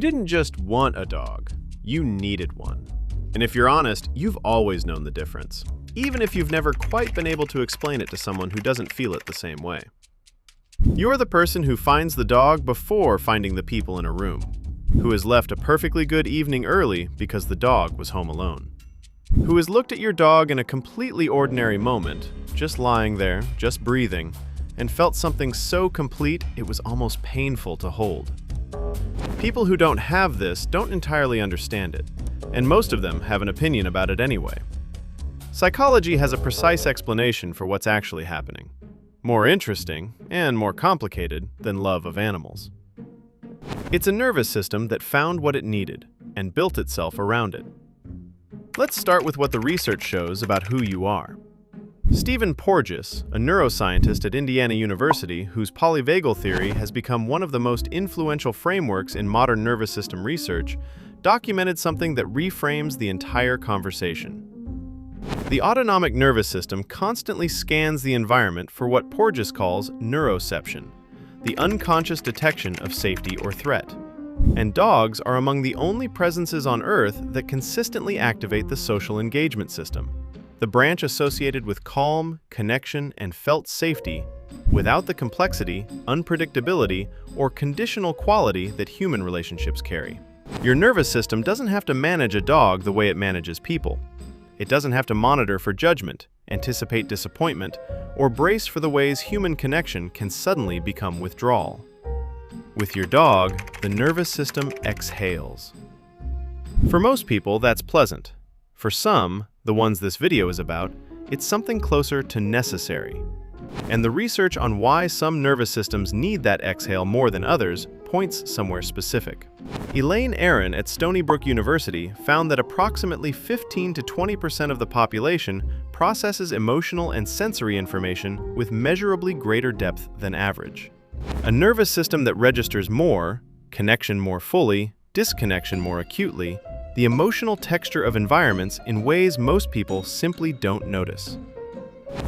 You didn't just want a dog, you needed one. And if you're honest, you've always known the difference, even if you've never quite been able to explain it to someone who doesn't feel it the same way. You're the person who finds the dog before finding the people in a room, who has left a perfectly good evening early because the dog was home alone, who has looked at your dog in a completely ordinary moment, just lying there, just breathing, and felt something so complete it was almost painful to hold. People who don't have this don't entirely understand it, and most of them have an opinion about it anyway. Psychology has a precise explanation for what's actually happening. More interesting and more complicated than love of animals. It's a nervous system that found what it needed and built itself around it. Let's start with what the research shows about who you are. Stephen Porges, a neuroscientist at Indiana University whose polyvagal theory has become one of the most influential frameworks in modern nervous system research, documented something that reframes the entire conversation. The autonomic nervous system constantly scans the environment for what Porges calls neuroception, the unconscious detection of safety or threat. And dogs are among the only presences on Earth that consistently activate the social engagement system, the branch associated with calm, connection, and felt safety, without the complexity, unpredictability, or conditional quality that human relationships carry. Your nervous system doesn't have to manage a dog the way it manages people. It doesn't have to monitor for judgment, anticipate disappointment, or brace for the ways human connection can suddenly become withdrawal. With your dog, the nervous system exhales. For most people, that's pleasant. For some, the ones this video is about, it's something closer to necessary. And the research on why some nervous systems need that exhale more than others points somewhere specific. Elaine Aron at Stony Brook University found that approximately 15 to 20% of the population processes emotional and sensory information with measurably greater depth than average. A nervous system that registers more, connection more fully, disconnection more acutely, the emotional texture of environments in ways most people simply don't notice.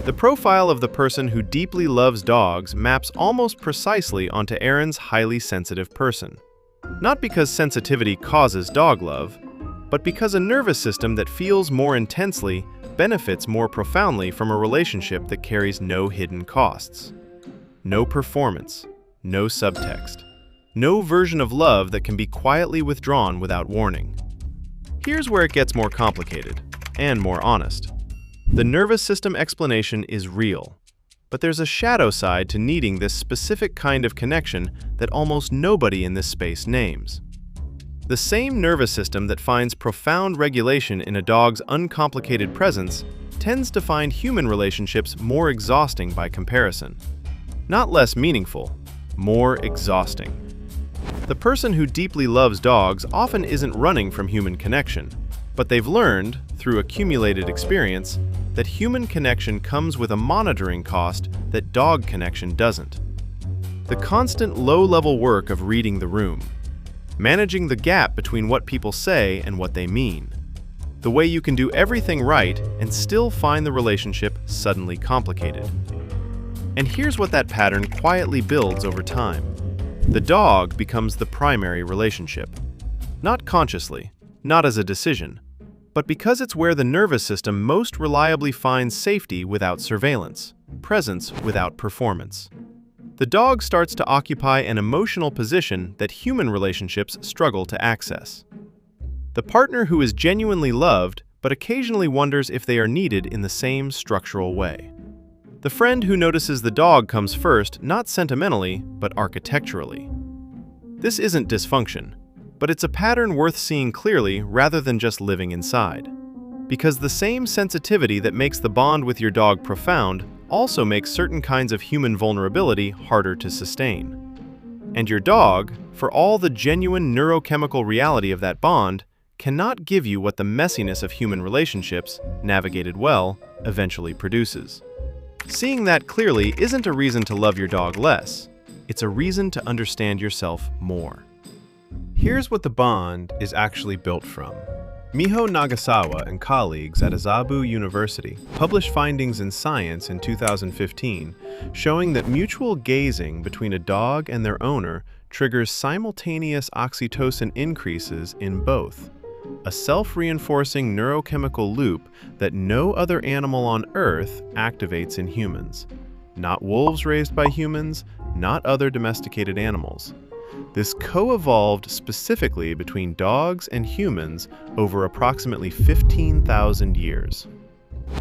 The profile of the person who deeply loves dogs maps almost precisely onto Aron's highly sensitive person. Not because sensitivity causes dog love, but because a nervous system that feels more intensely benefits more profoundly from a relationship that carries no hidden costs. No performance, no subtext, no version of love that can be quietly withdrawn without warning. Here's where it gets more complicated and more honest. The nervous system explanation is real, but there's a shadow side to needing this specific kind of connection that almost nobody in this space names. The same nervous system that finds profound regulation in a dog's uncomplicated presence tends to find human relationships more exhausting by comparison. Not less meaningful, more exhausting. The person who deeply loves dogs often isn't running from human connection, but they've learned, through accumulated experience, that human connection comes with a monitoring cost that dog connection doesn't. The constant low-level work of reading the room, managing the gap between what people say and what they mean, the way you can do everything right and still find the relationship suddenly complicated. And here's what that pattern quietly builds over time. The dog becomes the primary relationship. Not consciously, not as a decision, but because it's where the nervous system most reliably finds safety without surveillance, presence without performance. The dog starts to occupy an emotional position that human relationships struggle to access. The partner who is genuinely loved but occasionally wonders if they are needed in the same structural way. The friend who notices the dog comes first, not sentimentally, but architecturally. This isn't dysfunction, but it's a pattern worth seeing clearly rather than just living inside. Because the same sensitivity that makes the bond with your dog profound also makes certain kinds of human vulnerability harder to sustain. And your dog, for all the genuine neurochemical reality of that bond, cannot give you what the messiness of human relationships, navigated well, eventually produces. Seeing that clearly isn't a reason to love your dog less. It's a reason to understand yourself more. Here's what the bond is actually built from. Miho Nagasawa and colleagues at Azabu University published findings in Science in 2015 showing that mutual gazing between a dog and their owner triggers simultaneous oxytocin increases in both, a self-reinforcing neurochemical loop that no other animal on Earth activates in humans. Not wolves raised by humans, not other domesticated animals. This co-evolved specifically between dogs and humans over approximately 15,000 years.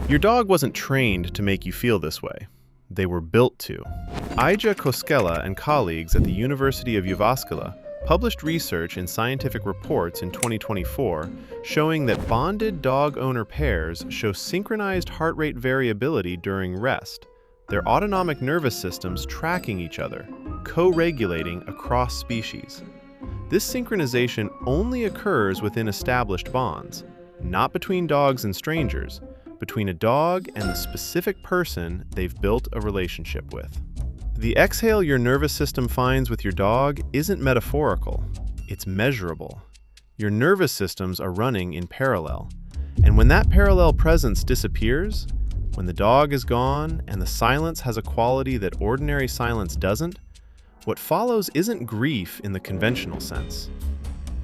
Your dog wasn't trained to make you feel this way. They were built to. Ija Koskela and colleagues at the University of Jyväskylä published research in scientific reports in 2024 showing that bonded dog-owner pairs show synchronized heart rate variability during rest, their autonomic nervous systems tracking each other, co-regulating across species. This synchronization only occurs within established bonds, not between dogs and strangers, between a dog and the specific person they've built a relationship with. The exhale your nervous system finds with your dog isn't metaphorical, it's measurable. Your nervous systems are running in parallel, and when that parallel presence disappears, when the dog is gone and the silence has a quality that ordinary silence doesn't, what follows isn't grief in the conventional sense.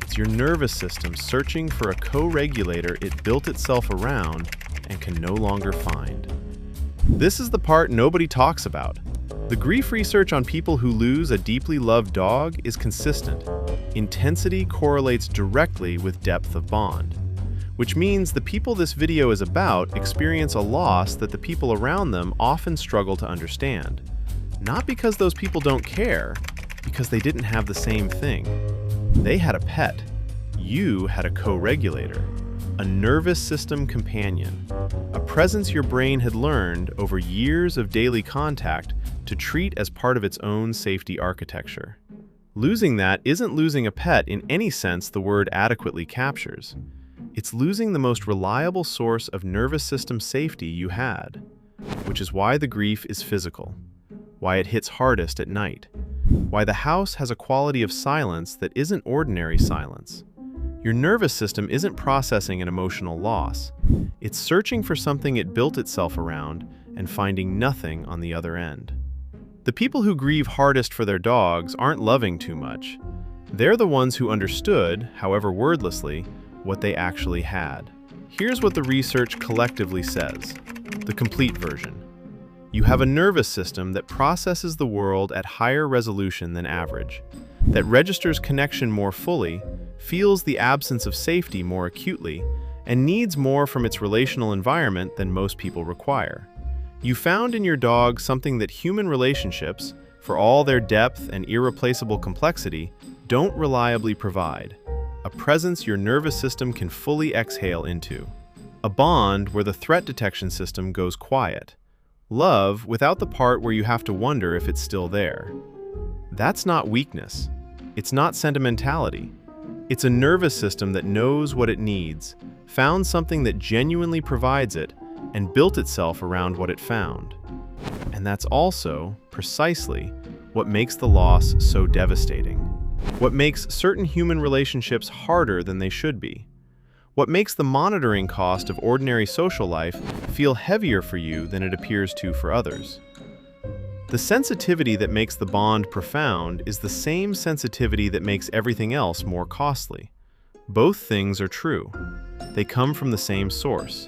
It's your nervous system searching for a co-regulator it built itself around and can no longer find. This is the part nobody talks about. The grief research on people who lose a deeply loved dog is consistent. Intensity correlates directly with depth of bond, which means the people this video is about experience a loss that the people around them often struggle to understand. Not because those people don't care, because they didn't have the same thing. They had a pet. You had a co-regulator, a nervous system companion, a presence your brain had learned over years of daily contact to treat as part of its own safety architecture. Losing that isn't losing a pet in any sense the word adequately captures. It's losing the most reliable source of nervous system safety you had, which is why the grief is physical, why it hits hardest at night, why the house has a quality of silence that isn't ordinary silence. Your nervous system isn't processing an emotional loss. It's searching for something it built itself around and finding nothing on the other end. The people who grieve hardest for their dogs aren't loving too much. They're the ones who understood, however wordlessly, what they actually had. Here's what the research collectively says, the complete version. You have a nervous system that processes the world at higher resolution than average, that registers connection more fully, feels the absence of safety more acutely, and needs more from its relational environment than most people require. You found in your dog something that human relationships, for all their depth and irreplaceable complexity, don't reliably provide. A presence your nervous system can fully exhale into. A bond where the threat detection system goes quiet. Love without the part where you have to wonder if it's still there. That's not weakness. It's not sentimentality. It's a nervous system that knows what it needs, found something that genuinely provides it, and built itself around what it found. And that's also, precisely, what makes the loss so devastating. What makes certain human relationships harder than they should be. What makes the monitoring cost of ordinary social life feel heavier for you than it appears to for others. The sensitivity that makes the bond profound is the same sensitivity that makes everything else more costly. Both things are true. They come from the same source.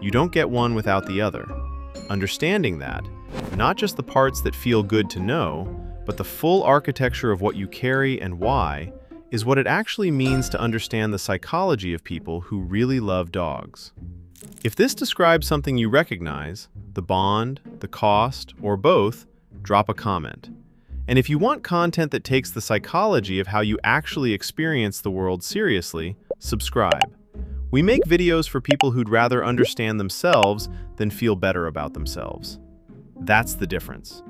You don't get one without the other. Understanding that, not just the parts that feel good to know, but the full architecture of what you carry and why, is what it actually means to understand the psychology of people who really love dogs. If this describes something you recognize, the bond, the cost, or both, drop a comment. And if you want content that takes the psychology of how you actually experience the world seriously, subscribe. We make videos for people who'd rather understand themselves than feel better about themselves. That's the difference.